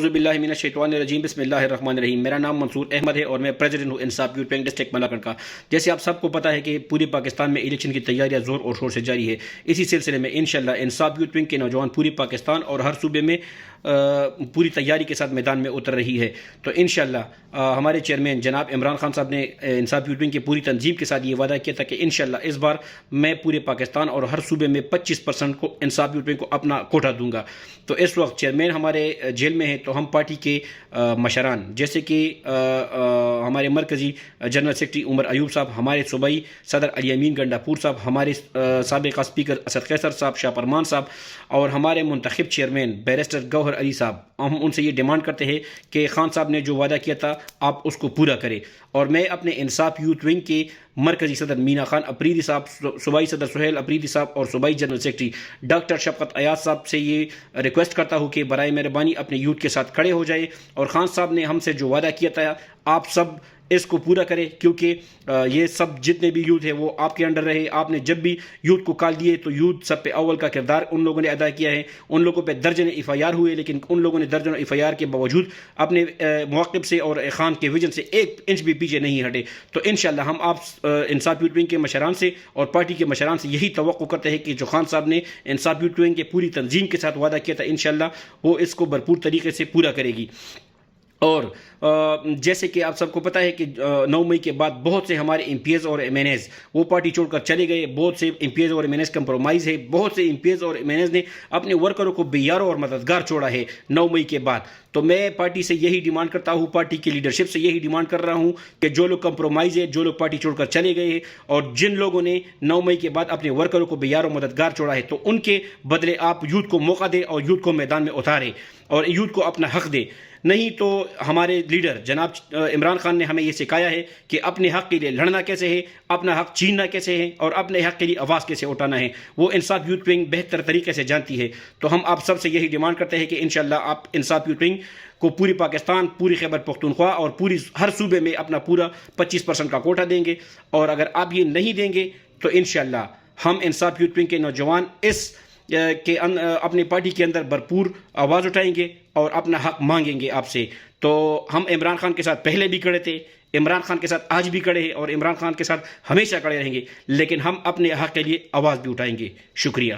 اعوذ باللہ من الشیطان الرجیم بسم اللہ الرحمن الرحیم۔ میرا نام منصور احمد ہے اور میں پریزیڈنٹ ہوں انصاف یوتھ ونگ ڈسٹرکٹ ملاکنڈ کا۔ جیسے آپ سب کو پتہ ہے کہ پورے پاکستان میں الیکشن کی تیاریاں زور اور شور سے جاری ہے۔ اسی سلسلے میں انشاءاللہ انصاف یوتھ ونگ کے نوجوان پوری پاکستان اور ہر صوبے میں پوری تیاری کے ساتھ میدان میں اتر رہی ہے۔ تو انشاءاللہ ہمارے چیئرمین جناب عمران خان صاحب نے انصاف یوتھ ونگ کی پوری تنظیم کے ساتھ یہ وعدہ کیا تھا کہ انشاءاللہ اس بار میں پورے پاکستان اور ہر صوبے میں 25% کو انصاف یوتھ ونگ کو اپنا کوٹا دوں گا۔ تو اس وقت چیئرمین ہمارے جیل میں ہیں، تو ہم پارٹی کے مشران جیسے کہ ہمارے مرکزی جنرل سیکرٹری عمر ایوب صاحب، ہمارے صوبائی صدر علی امین گنڈا پور صاحب، ہمارے سابقہ اسپیکر اسد قیصر صاحب، شاہ پرمان صاحب اور ہمارے منتخب چیئرمین بیرسٹر گوہر علی صاحب، ہم ان سے یہ ڈیمانڈ کرتے ہیں کہ خان صاحب نے جو وعدہ کیا تھا آپ اس کو پورا کریں۔ اور میں اپنے انصاف یوتھ ونگ کے مرکزی صدر مینا خان اپریدی صاحب، صوبائی صدر سہیل اپریدی صاحب اور صوبائی جنرل سیکرٹری ڈاکٹر شفقت ایاز صاحب سے یہ ریکویسٹ کرتا ہوں کہ برائے مہربانی اپنے یوتھ کے ساتھ کھڑے ہو جائے اور خان صاحب نے ہم سے جو وعدہ کیا تھا آپ سب اس کو پورا کرے، کیونکہ یہ سب جتنے بھی یوتھ ہے وہ آپ کے انڈر رہے۔ آپ نے جب بھی یوتھ کو کال دیے تو یوتھ سب پہ اول کا کردار ان لوگوں نے ادا کیا ہے۔ ان لوگوں پہ درجن FIR ہوئے، لیکن ان لوگوں نے درجن FIR کے باوجود اپنے موقف سے اور خان کے ویژن سے 1 انچ بھی پیچھے نہیں ہٹے۔ تو انشاءاللہ ہم آپ انصاف یوتھ ونگ کے مشران سے اور پارٹی کے مشران سے یہی توقع کرتے ہیں کہ جو خان صاحب نے انصاف یوتھ ونگ کے پوری تنظیم کے ساتھ وعدہ کیا تھا انشاءاللہ وہ اس کو بھرپور طریقے سے پورا کرے گی۔ اور جیسے کہ آپ سب کو پتہ ہے کہ 9 مئی کے بعد بہت سے ہمارے MPs اور MNAs وہ پارٹی چھوڑ کر چلے گئے۔ بہت سے MPs اور MNAs کمپرومائز ہے، بہت سے MPs اور MNAs نے اپنے ورکروں کو بے یارو اور مددگار چھوڑا ہے 9 مئی کے بعد۔ تو میں پارٹی سے یہی ڈیمانڈ کرتا ہوں، پارٹی کی لیڈرشپ سے یہی ڈیمانڈ کر رہا ہوں کہ جو لوگ کمپرومائز ہے، جو لوگ پارٹی چھوڑ کر چلے گئے ہیں اور جن لوگوں نے 9 مئی کے بعد اپنے ورکروں کو بے یارو مددگار چھوڑا ہے، تو ان کے بدلے آپ یوتھ کو موقع دیں اور یوتھ کو میدان میں اتاریں اور یوتھ کو اپنا حق دیں۔ نہیں تو ہمارے لیڈر جناب عمران خان نے ہمیں یہ سکھایا ہے کہ اپنے حق کے لیے لڑنا کیسے ہے، اپنا حق چھیننا کیسے ہے اور اپنے حق کے لیے آواز کیسے اٹھانا ہے، وہ انصاف یوتھ ونگ بہتر طریقے سے جانتی ہے۔ تو ہم آپ سب سے یہی ڈیمانڈ کرتے ہیں کہ انشاءاللہ آپ انصاف یوتھ ونگ کو پوری پاکستان، پوری خیبر پختونخوا اور پوری ہر صوبے میں اپنا پورا 25% کا کوٹا دیں گے، اور اگر آپ یہ نہیں دیں گے تو انشاءاللہ ہم انصاف یوتھ ونگ کے نوجوان کہ اپنی پارٹی کے اندر بھرپور آواز اٹھائیں گے اور اپنا حق مانگیں گے آپ سے۔ تو ہم عمران خان کے ساتھ پہلے بھی کھڑے تھے، عمران خان کے ساتھ آج بھی کھڑے ہیں اور عمران خان کے ساتھ ہمیشہ کھڑے رہیں گے، لیکن ہم اپنے حق کے لیے آواز بھی اٹھائیں گے۔ شکریہ۔